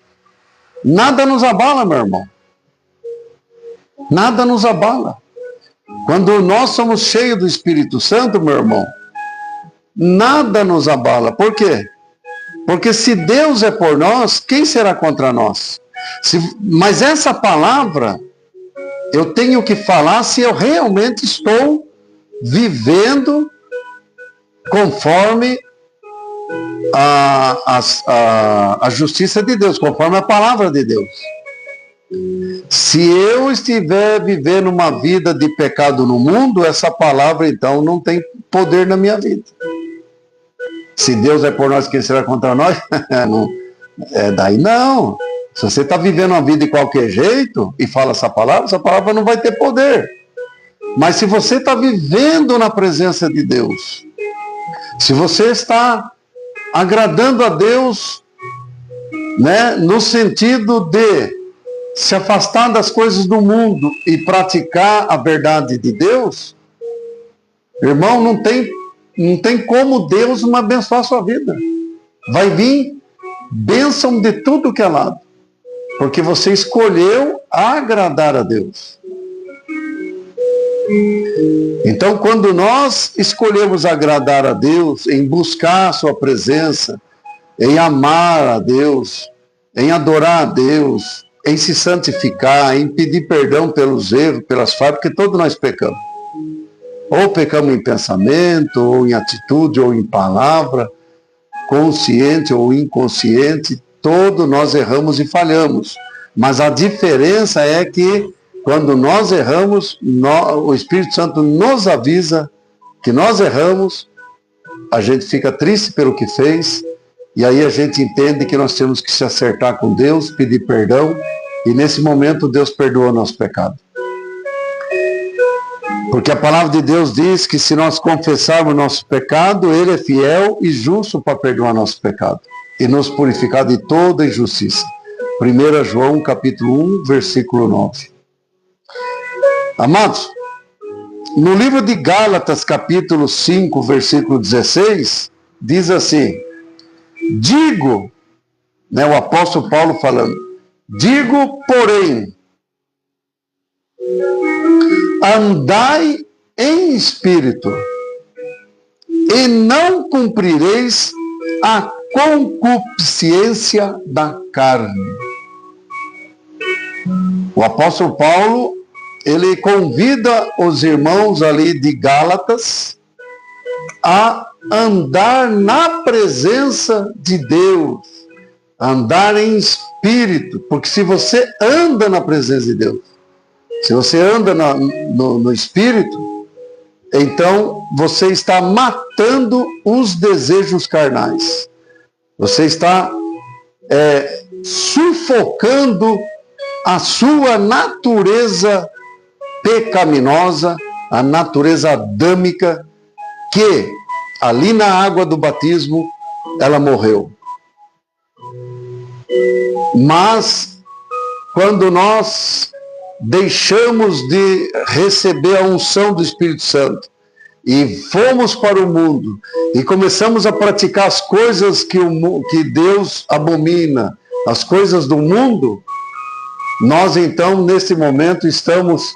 nada nos abala, meu irmão. Nada nos abala. Quando nós somos cheios do Espírito Santo, meu irmão, nada nos abala. Por quê? Porque se Deus é por nós, quem será contra nós? Mas essa palavra, eu tenho que falar se eu realmente estou vivendo conforme a justiça de Deus, conforme a palavra de Deus. Se eu estiver vivendo uma vida de pecado no mundo, essa palavra então não tem poder na minha vida. Se Deus é por nós, quem será contra nós? Não, daí não. Se você está vivendo uma vida de qualquer jeito e fala essa palavra não vai ter poder. Mas se você está vivendo na presença de Deus, se você está agradando a Deus, né, no sentido de se afastar das coisas do mundo e praticar a verdade de Deus, irmão, não tem como Deus não abençoar a sua vida. Vai vir bênção de tudo que é lado, porque você escolheu agradar a Deus. Então, quando nós escolhemos agradar a Deus, em buscar a sua presença, em amar a Deus, em adorar a Deus, em se santificar, em pedir perdão pelos erros, pelas falhas, porque todos nós pecamos. Ou pecamos em pensamento, ou em atitude, ou em palavra, consciente ou inconsciente, todos nós erramos e falhamos. Mas a diferença é que quando nós erramos, o Espírito Santo nos avisa que nós erramos, a gente fica triste pelo que fez, e aí a gente entende que nós temos que se acertar com Deus, pedir perdão, e nesse momento Deus perdoa o nosso pecado. Porque a palavra de Deus diz que se nós confessarmos nosso pecado, Ele é fiel e justo para perdoar nosso pecado e nos purificar de toda injustiça. 1 João capítulo 1, versículo 9. Amados, no livro de Gálatas, capítulo 5, versículo 16, diz assim: digo, né, o apóstolo Paulo falando, digo, porém, andai em espírito, e não cumprireis a concupiscência da carne. O apóstolo Paulo, ele convida os irmãos ali de Gálatas a andar na presença de Deus, andar em espírito, porque se você anda na presença de Deus, se você anda no espírito, então você está matando os desejos carnais, você está sufocando a sua natureza pecaminosa, a natureza adâmica, que ali na água do batismo ela morreu. Mas quando nós deixamos de receber a unção do Espírito Santo e fomos para o mundo e começamos a praticar as coisas que Deus abomina, as coisas do mundo, nós então nesse momento estamos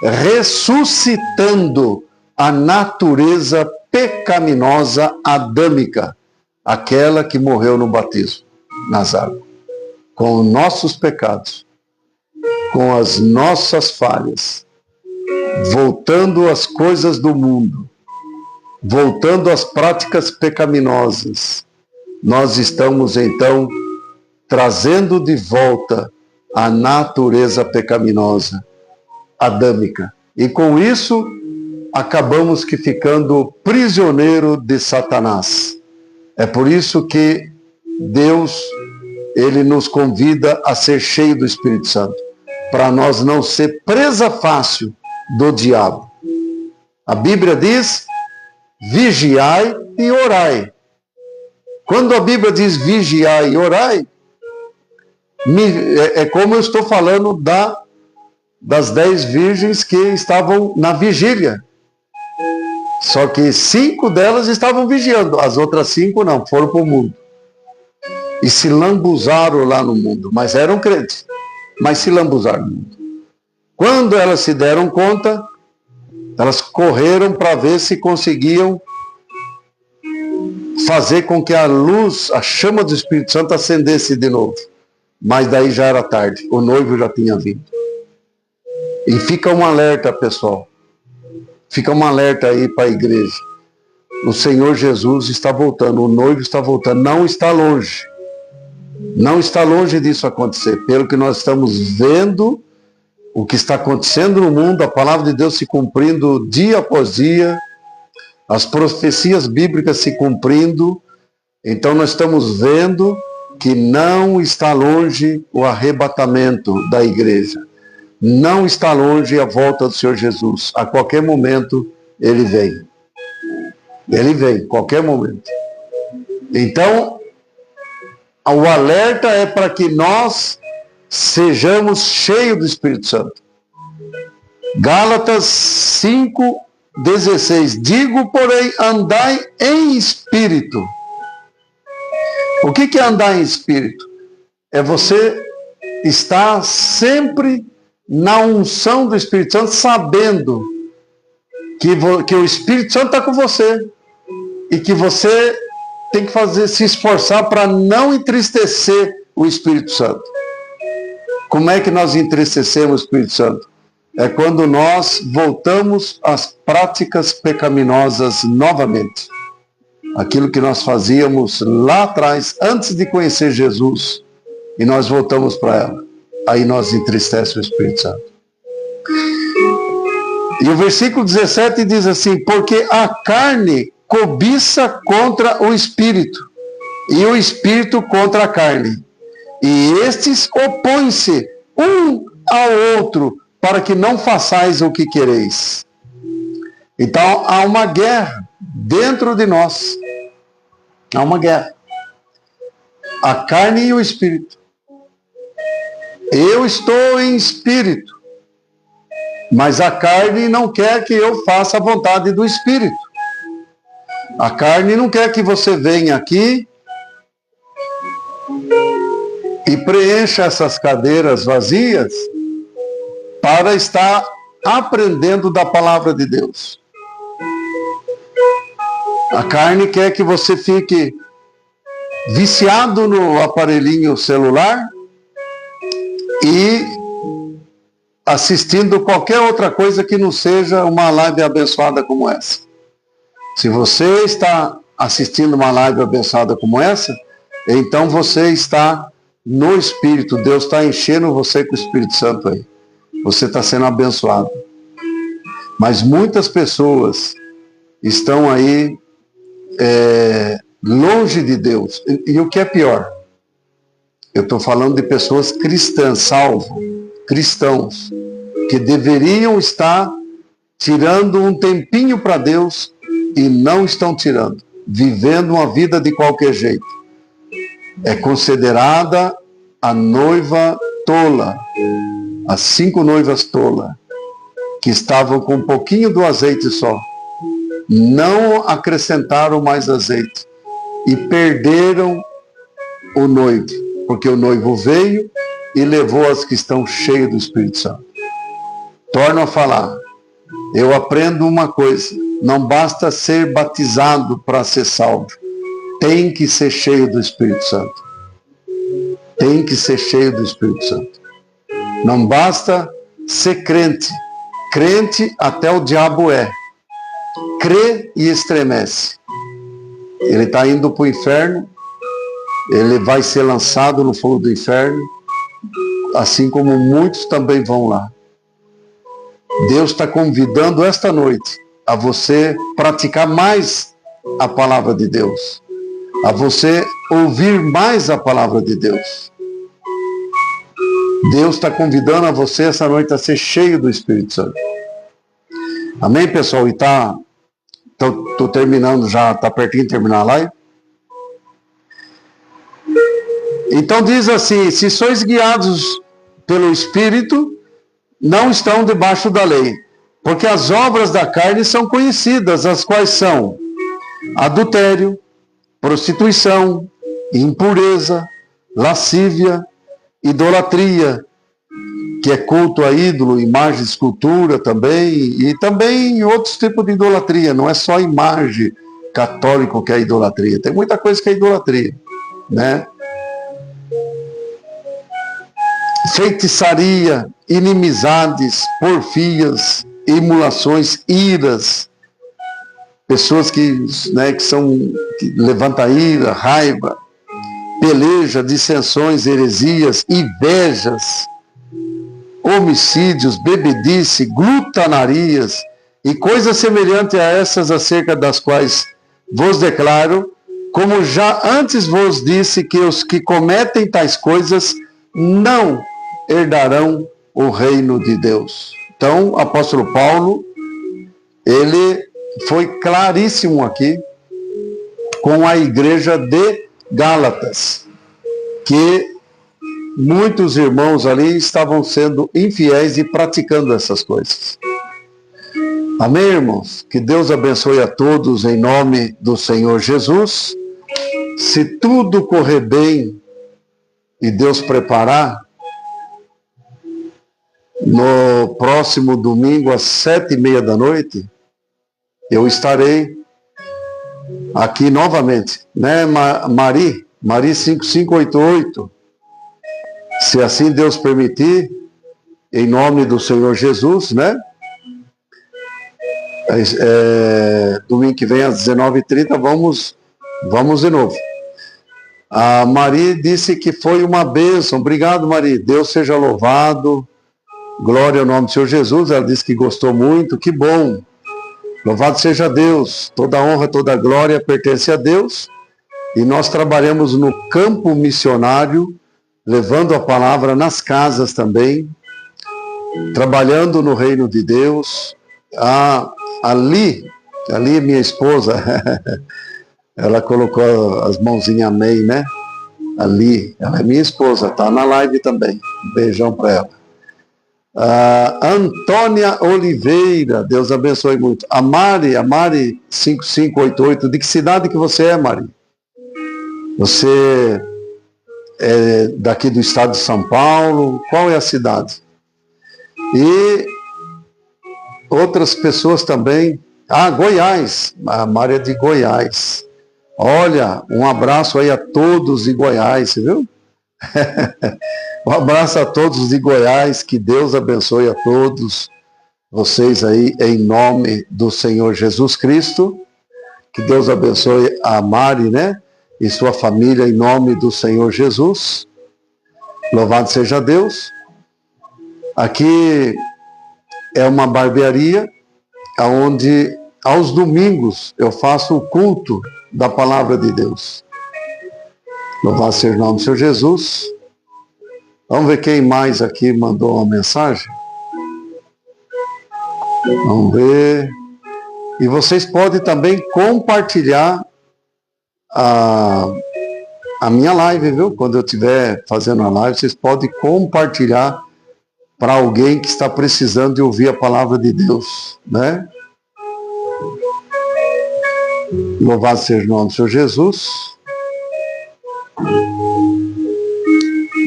ressuscitando a natureza pecaminosa adâmica, aquela que morreu no batismo, nas águas, com nossos pecados, com as nossas falhas, voltando às coisas do mundo, voltando às práticas pecaminosas, nós estamos então trazendo de volta a natureza pecaminosa, adâmica. E com isso, acabamos que ficando prisioneiro de Satanás. É por isso que Deus, Ele nos convida a ser cheio do Espírito Santo, para nós não ser presa fácil do diabo. A Bíblia diz, vigiai e orai. Quando a Bíblia diz vigiai e orai, é como eu estou falando das 10 virgens que estavam na vigília. Só que 5 delas estavam vigiando, as outras 5 não, foram para o mundo. E se lambuzaram lá no mundo, mas eram crentes, mas se lambuzaram no mundo. Quando elas se deram conta, elas correram para ver se conseguiam fazer com que a luz, a chama do Espírito Santo acendesse de novo. Mas daí já era tarde, o noivo já tinha vindo. E fica um alerta, pessoal. Fica um alerta aí para a igreja. O Senhor Jesus está voltando, o noivo está voltando, não está longe. Não está longe disso acontecer. Pelo que nós estamos vendo, o que está acontecendo no mundo, a palavra de Deus se cumprindo dia após dia, as profecias bíblicas se cumprindo. Então nós estamos vendo que não está longe o arrebatamento da igreja. Não está longe a volta do Senhor Jesus. A qualquer momento ele vem. Ele vem, qualquer momento. Então, o alerta é para que nós sejamos cheios do Espírito Santo. Gálatas 5:16. Digo, porém, andai em espírito. O que é andar em espírito? É você estar sempre na unção do Espírito Santo, sabendo que o Espírito Santo está com você. E que você tem que se esforçar para não entristecer o Espírito Santo. Como é que nós entristecemos o Espírito Santo? É quando nós voltamos às práticas pecaminosas novamente. Aquilo que nós fazíamos lá atrás, antes de conhecer Jesus, e nós voltamos para ela. Aí nós entristecemos o Espírito Santo. E o versículo 17 diz assim: porque a carne cobiça contra o Espírito, e o Espírito contra a carne. E estes opõem-se um ao outro, para que não façais o que quereis. Então há uma guerra dentro de nós. Há uma guerra. A carne e o Espírito. Eu estou em espírito, mas a carne não quer que eu faça a vontade do Espírito. A carne não quer que você venha aqui e preencha essas cadeiras vazias para estar aprendendo da palavra de Deus. A carne quer que você fique viciado no aparelhinho celular e assistindo qualquer outra coisa que não seja uma live abençoada como essa. Se você está assistindo uma live abençoada como essa, então você está no Espírito. Deus está enchendo você com o Espírito Santo aí. Você está sendo abençoado. Mas muitas pessoas estão aí longe de Deus. E o que é pior? Eu estou falando de pessoas cristãs, cristãos, que deveriam estar tirando um tempinho para Deus e não estão tirando, vivendo uma vida de qualquer jeito. É considerada a noiva tola, as 5 noivas tolas, que estavam com um pouquinho do azeite só. Não acrescentaram mais azeite e perderam o noivo, porque o noivo veio e levou as que estão cheias do Espírito Santo. Torno a falar, eu aprendo uma coisa: não basta ser batizado para ser salvo, tem que ser cheio do Espírito Santo. Tem que ser cheio do Espírito Santo. Não basta ser crente. Crente até o diabo é. Crê e estremece. Ele está indo para o inferno, ele vai ser lançado no fogo do inferno, assim como muitos também vão lá. Deus está convidando esta noite a você praticar mais a palavra de Deus, a você ouvir mais a palavra de Deus. Deus está convidando a você essa noite a ser cheio do Espírito Santo. Amém, pessoal? E estou terminando já, está pertinho de terminar a live. Então diz assim: se sois guiados pelo Espírito, não estão debaixo da lei. Porque as obras da carne são conhecidas, as quais são adultério, prostituição, impureza, lascívia, idolatria, que é culto a ídolo, imagem, escultura também, e também outros tipos de idolatria. Não é só imagem católica que é idolatria, tem muita coisa que é idolatria, né? Feitiçaria, inimizades, porfias, emulações, iras, pessoas que levantam ira, raiva, peleja, dissensões, heresias, invejas, homicídios, bebedice, glutanarias e coisas semelhantes a essas, acerca das quais vos declaro, como já antes vos disse, que os que cometem tais coisas não herdarão o reino de Deus. Então, o apóstolo Paulo, ele foi claríssimo aqui com a igreja de Gálatas, que muitos irmãos ali estavam sendo infiéis e praticando essas coisas. Amém, irmãos? Que Deus abençoe a todos em nome do Senhor Jesus. Se tudo correr bem e Deus preparar, no próximo domingo às 7:30 da noite, eu estarei aqui novamente, né, Mari 5588, se assim Deus permitir, em nome do Senhor Jesus, né? Domingo que vem às 19:30 vamos de novo. A Mari disse que foi uma bênção. Obrigado, Mari. Deus seja louvado. Glória ao nome do Senhor Jesus. Ela disse que gostou muito. Que bom. Louvado seja Deus. Toda honra, toda glória pertence a Deus. E nós trabalhamos no campo missionário, levando a palavra nas casas também, trabalhando no reino de Deus. Ali, minha esposa, ela colocou as mãozinhas amém, né? Ali, ela é minha esposa, está na live também. Um beijão para ela. Antônia Oliveira, Deus abençoe muito. A Mari 5588, de que cidade que você é, Mari? Você é daqui do estado de São Paulo? Qual é a cidade? E outras pessoas também. Goiás, a Mari é de Goiás. Olha, um abraço aí a todos de Goiás, você viu? Um abraço a todos de Goiás, que Deus abençoe a todos vocês aí, em nome do Senhor Jesus Cristo. Que Deus abençoe a Mari, né? E sua família, em nome do Senhor Jesus. Louvado seja Deus. Aqui é uma barbearia, onde aos domingos eu faço o culto da palavra de Deus. Louvado seja o nome do Senhor Jesus. Vamos ver quem mais aqui mandou uma mensagem. Vamos ver. E vocês podem também compartilhar a minha live, viu? Quando eu estiver fazendo a live, vocês podem compartilhar para alguém que está precisando de ouvir a palavra de Deus, né? Louvado seja o nome do Senhor Jesus.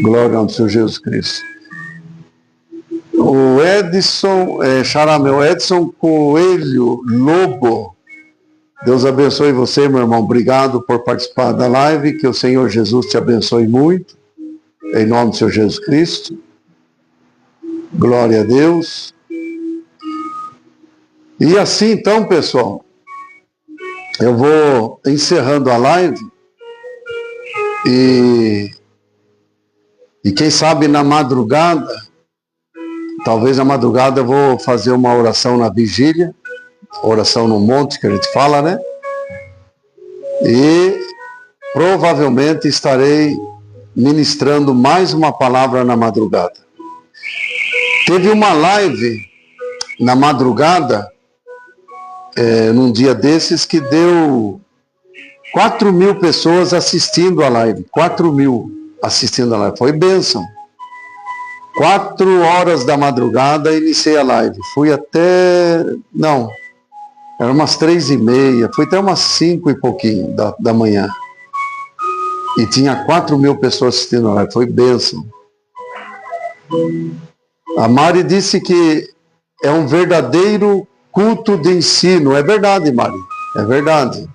Glória ao nome do Senhor Jesus Cristo. O Edson, Charamel, Edson Coelho Lobo. Deus abençoe você, meu irmão. Obrigado por participar da live. Que o Senhor Jesus te abençoe muito. Em nome do Senhor Jesus Cristo. Glória a Deus. E assim, então, pessoal, eu vou encerrando a live. E quem sabe na madrugada, talvez na madrugada eu vou fazer uma oração na vigília, oração no monte que a gente fala, né? E provavelmente estarei ministrando mais uma palavra na madrugada. Teve uma live na madrugada, num dia desses, que deu 4.000 pessoas assistindo a live. 4.000 assistindo a live. Foi bênção. 4 horas da madrugada iniciei a live. Fui até... Não, eram umas 3:30. Fui até umas 5 e pouquinho da manhã. E tinha 4.000 pessoas assistindo a live. Foi bênção. A Mari disse que é um verdadeiro culto de ensino. É verdade, Mari. É verdade.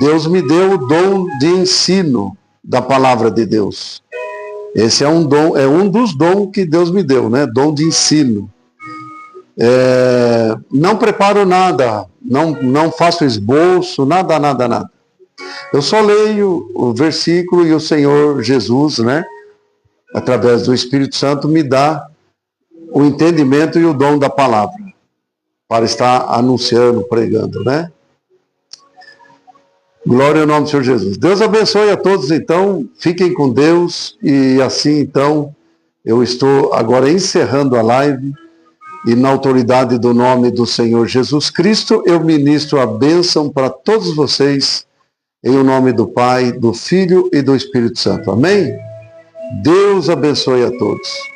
Deus me deu o dom de ensino da palavra de Deus. Esse é um dom, é um dos dons que Deus me deu, né? Dom de ensino. Não preparo nada, não faço esboço, nada. Eu só leio o versículo e o Senhor Jesus, né, através do Espírito Santo, me dá o entendimento e o dom da palavra, para estar anunciando, pregando, né? Glória ao nome do Senhor Jesus. Deus abençoe a todos, então, fiquem com Deus, e assim, então, eu estou agora encerrando a live, e na autoridade do nome do Senhor Jesus Cristo, eu ministro a bênção para todos vocês, em o nome do Pai, do Filho e do Espírito Santo. Amém? Deus abençoe a todos.